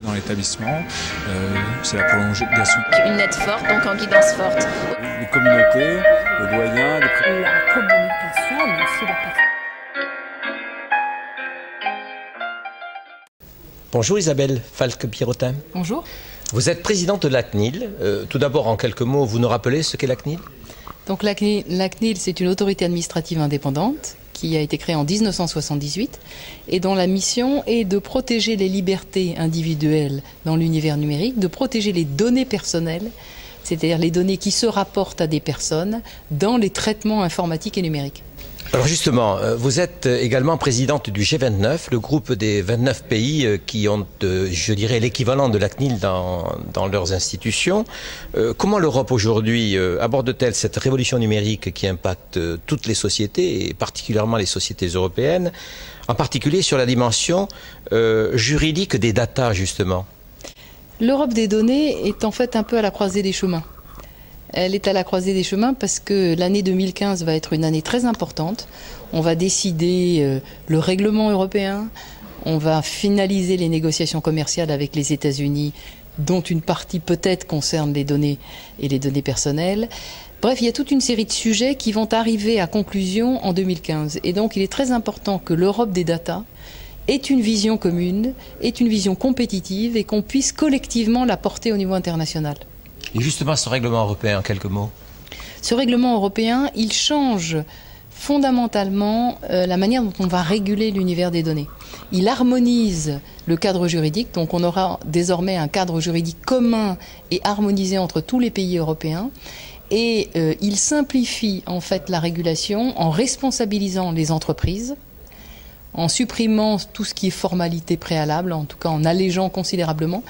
Dans l'établissement, c'est la prolongation. Une lettre forte, donc en guidance forte. Les communautés, les doyens, la communication, mais aussi la personne. Bonjour Isabelle Falque-Pierrotin. Bonjour. Vous êtes présidente de la CNIL. Tout d'abord, en quelques mots, vous nous rappelez ce qu'est la CNIL ? Donc la CNIL, c'est une autorité administrative indépendante qui a été créée en 1978 et dont la mission est de protéger les libertés individuelles dans l'univers numérique, de protéger les données personnelles, c'est-à-dire les données qui se rapportent à des personnes dans les traitements informatiques et numériques. Alors justement, vous êtes également présidente du G29, le groupe des 29 pays qui ont, je dirais, l'équivalent de la CNIL dans leurs institutions. Comment l'Europe aujourd'hui aborde-t-elle cette révolution numérique qui impacte toutes les sociétés, et particulièrement les sociétés européennes, en particulier sur la dimension juridique des datas, justement ? L'Europe des données est en fait un peu à la croisée des chemins. Elle est à la croisée des chemins parce que l'année 2015 va être une année très importante. On va décider le règlement européen, on va finaliser les négociations commerciales avec les États-Unis, dont une partie peut-être concerne les données et les données personnelles. Bref, il y a toute une série de sujets qui vont arriver à conclusion en 2015. Et donc, il est très important que l'Europe des data ait une vision commune, ait une vision compétitive et qu'on puisse collectivement la porter au niveau international. Et justement, ce règlement européen, en quelques mots. Ce règlement européen, il change fondamentalement la manière dont on va réguler l'univers des données. Il harmonise le cadre juridique, donc on aura désormais un cadre juridique commun et harmonisé entre tous les pays européens. Et il simplifie en fait la régulation en responsabilisant les entreprises, en supprimant tout ce qui est formalité préalable, en tout cas en allégeant considérablement,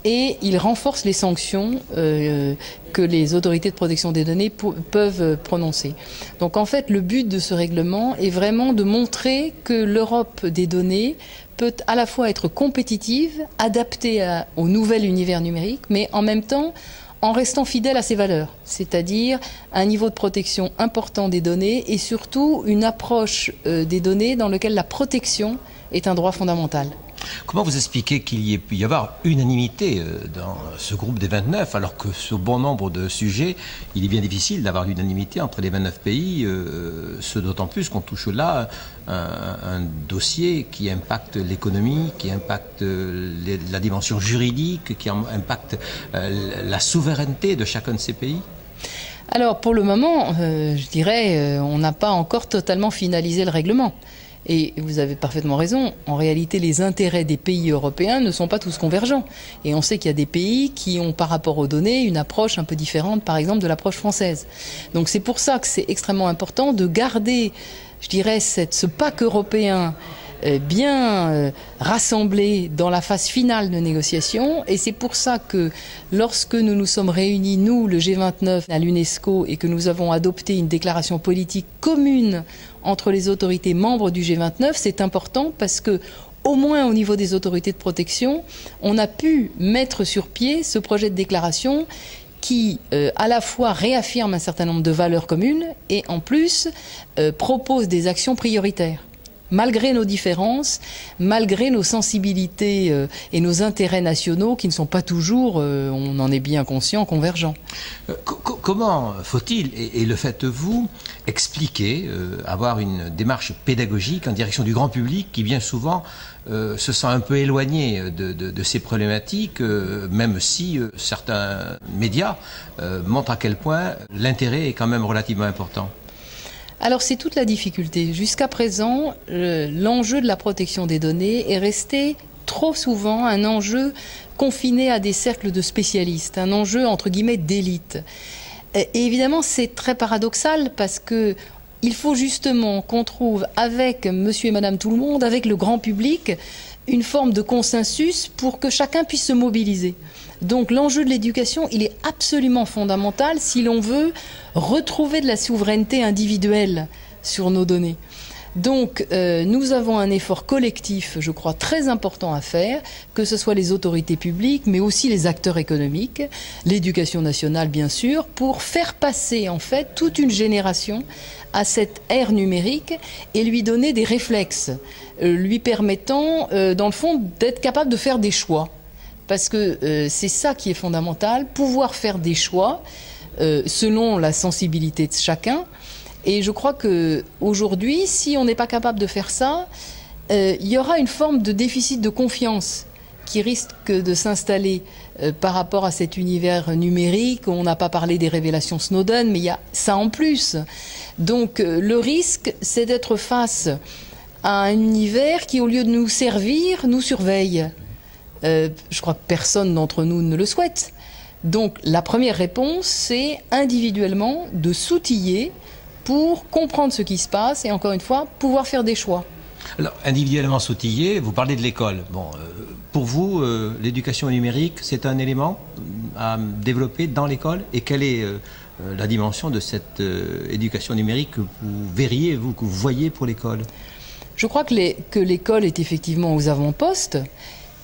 et il renforce les sanctions que les autorités de protection des données peuvent prononcer. Donc en fait, le but de ce règlement est vraiment de montrer que l'Europe des données peut à la fois être compétitive, adaptée au nouvel univers numérique, mais en même temps en restant fidèle à ses valeurs, c'est-à-dire un niveau de protection important des données et surtout une approche des données dans laquelle la protection est un droit fondamental. Comment vous expliquez qu'il peut y avoir unanimité dans ce groupe des 29, alors que sur bon nombre de sujets, il est bien difficile d'avoir l'unanimité entre les 29 pays, ce d'autant plus qu'on touche là un dossier qui impacte l'économie, qui impacte la dimension juridique, qui impacte la souveraineté de chacun de ces pays ? Alors pour le moment, je dirais, on n'a pas encore totalement finalisé le règlement. Et vous avez parfaitement raison, en réalité les intérêts des pays européens ne sont pas tous convergents. Et on sait qu'il y a des pays qui ont par rapport aux données une approche un peu différente par exemple de l'approche française. Donc c'est pour ça que c'est extrêmement important de garder, je dirais, ce pacte européen bien rassemblés dans la phase finale de négociation. Et c'est pour ça que lorsque nous nous sommes réunis, nous, le G29, à l'UNESCO, et que nous avons adopté une déclaration politique commune entre les autorités membres du G29, c'est important parce que, au moins au niveau des autorités de protection, on a pu mettre sur pied ce projet de déclaration qui à la fois réaffirme un certain nombre de valeurs communes et en plus propose des actions prioritaires. Malgré nos différences, malgré nos sensibilités et nos intérêts nationaux qui ne sont pas toujours, on en est bien conscient, convergents. Comment faut-il, et le faites-vous, expliquer, avoir une démarche pédagogique en direction du grand public qui bien souvent se sent un peu éloigné de ces problématiques, même si certains médias montrent à quel point l'intérêt est quand même relativement important ? Alors c'est toute la difficulté. Jusqu'à présent, l'enjeu de la protection des données est resté trop souvent un enjeu confiné à des cercles de spécialistes, un enjeu entre guillemets d'élite. Et évidemment c'est très paradoxal parce que il faut justement qu'on trouve avec monsieur et madame tout le monde, avec le grand public, une forme de consensus pour que chacun puisse se mobiliser. Donc l'enjeu de l'éducation, il est absolument fondamental si l'on veut retrouver de la souveraineté individuelle sur nos données. Donc nous avons un effort collectif, je crois, très important à faire, que ce soit les autorités publiques, mais aussi les acteurs économiques, l'éducation nationale bien sûr, pour faire passer en fait toute une génération à cette ère numérique et lui donner des réflexes, lui permettant dans le fond d'être capable de faire des choix. Parce que c'est ça qui est fondamental, pouvoir faire des choix selon la sensibilité de chacun. Et je crois qu'aujourd'hui, si on n'est pas capable de faire ça, il y aura une forme de déficit de confiance qui risque de s'installer par rapport à cet univers numérique. On n'a pas parlé des révélations Snowden, mais il y a ça en plus. Donc le risque, c'est d'être face à un univers qui, au lieu de nous servir, nous surveille. Je crois que personne d'entre nous ne le souhaite. Donc la première réponse, c'est individuellement de s'outiller pour comprendre ce qui se passe et, encore une fois, pouvoir faire des choix. Alors, individuellement s'outiller, vous parlez de l'école. Bon, pour vous, l'éducation numérique, c'est un élément à développer dans l'école. Et quelle est la dimension de cette éducation numérique que vous verriez, vous, que vous voyez pour l'école? Je crois que l'école est effectivement aux avant-postes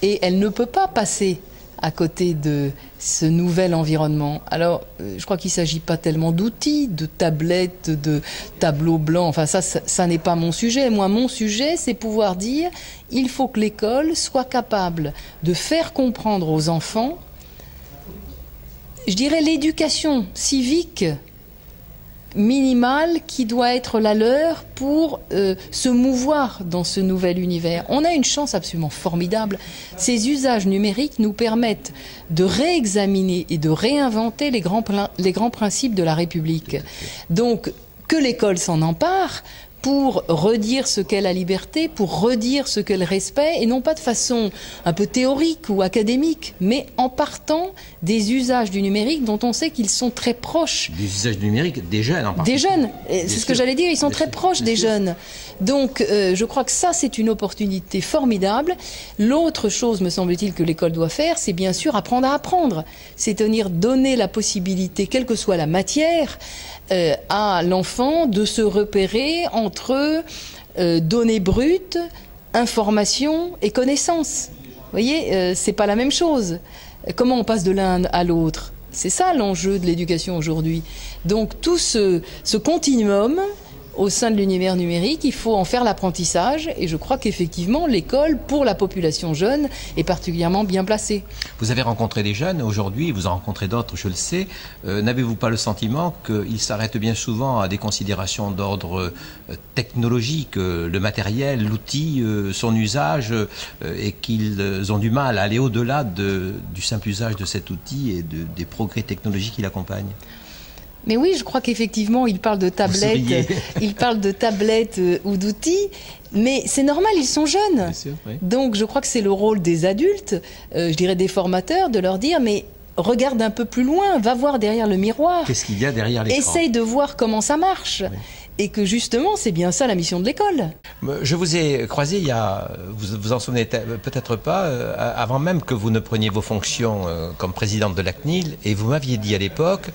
et elle ne peut pas passer à côté de ce nouvel environnement. Alors, je crois qu'il ne s'agit pas tellement d'outils, de tablettes, de tableaux blancs. Enfin, ça n'est pas mon sujet. Moi, mon sujet, c'est pouvoir dire il faut que l'école soit capable de faire comprendre aux enfants, je dirais, l'éducation civique minimale qui doit être la leur pour se mouvoir dans ce nouvel univers. On a une chance absolument formidable. Ces usages numériques nous permettent de réexaminer et de réinventer les grands principes de la République. Donc, que l'école s'en empare pour redire ce qu'est la liberté, pour redire ce qu'est le respect, et non pas de façon un peu théorique ou académique, mais en partant des usages du numérique dont on sait qu'ils sont très proches. Des usages du numérique des jeunes en particulier. Des jeunes, c'est ce que j'allais dire, ils sont très proches des jeunes. Donc je crois que ça, c'est une opportunité formidable. L'autre chose, me semble-t-il, que l'école doit faire, c'est bien sûr apprendre à apprendre. C'est-à-dire donner la possibilité, quelle que soit la matière, à l'enfant de se repérer entre données brutes, informations et connaissances. Vous voyez, c'est pas la même chose. Comment on passe de l'un à l'autre? C'est ça l'enjeu de l'éducation aujourd'hui. Donc tout ce continuum au sein de l'univers numérique, il faut en faire l'apprentissage, et je crois qu'effectivement l'école, pour la population jeune, est particulièrement bien placée. Vous avez rencontré des jeunes aujourd'hui, vous en rencontrez d'autres, je le sais. N'avez-vous pas le sentiment qu'ils s'arrêtent bien souvent à des considérations d'ordre technologique, le matériel, l'outil, son usage, et qu'ils ont du mal à aller au-delà du simple usage de cet outil et des progrès technologiques qui l'accompagnent? Mais oui, je crois qu'effectivement, il parle de tablettes, ou d'outils, mais c'est normal, ils sont jeunes. Bien sûr, oui. Donc je crois que c'est le rôle des adultes, je dirais des formateurs, de leur dire, mais regarde un peu plus loin, va voir derrière le miroir. Qu'est-ce qu'il y a derrière l'écran? Essaye de voir comment ça marche. Oui. Et que justement, c'est bien ça la mission de l'école. Je vous ai croisé il y a, vous en souvenez peut-être pas, avant même que vous ne preniez vos fonctions comme présidente de la CNIL, et vous m'aviez dit à l'époque,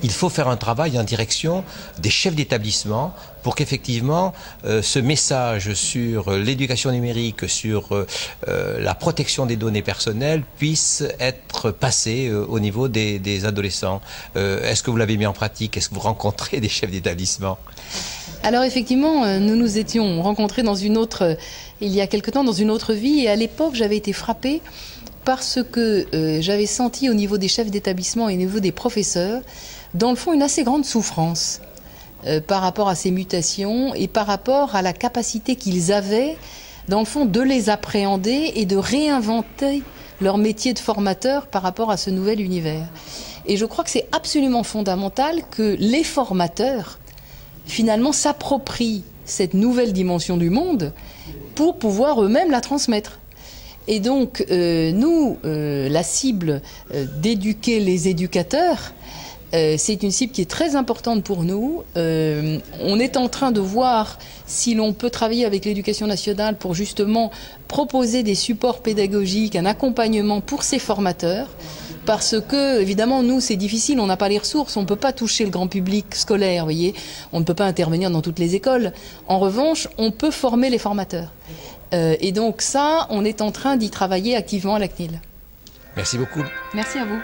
il faut faire un travail en direction des chefs d'établissement pour qu'effectivement ce message sur l'éducation numérique, sur la protection des données personnelles puisse être passé au niveau des adolescents. Est-ce que vous l'avez mis en pratique? Est-ce que vous rencontrez des chefs d'établissement? Alors effectivement, nous nous étions rencontrés il y a quelque temps dans une autre vie, et à l'époque j'avais été frappée parce que j'avais senti au niveau des chefs d'établissement et au niveau des professeurs, dans le fond, une assez grande souffrance par rapport à ces mutations et par rapport à la capacité qu'ils avaient, dans le fond, de les appréhender et de réinventer leur métier de formateur par rapport à ce nouvel univers. Et je crois que c'est absolument fondamental que les formateurs finalement s'approprient cette nouvelle dimension du monde pour pouvoir eux-mêmes la transmettre. Et donc, la cible d'éduquer les éducateurs, c'est une cible qui est très importante pour nous. On est en train de voir si l'on peut travailler avec l'Éducation nationale pour justement proposer des supports pédagogiques, un accompagnement pour ces formateurs. Parce que, évidemment, nous, c'est difficile, on n'a pas les ressources, on ne peut pas toucher le grand public scolaire, vous voyez. On ne peut pas intervenir dans toutes les écoles. En revanche, on peut former les formateurs. Et donc ça, on est en train d'y travailler activement à la CNIL. Merci beaucoup. Merci à vous.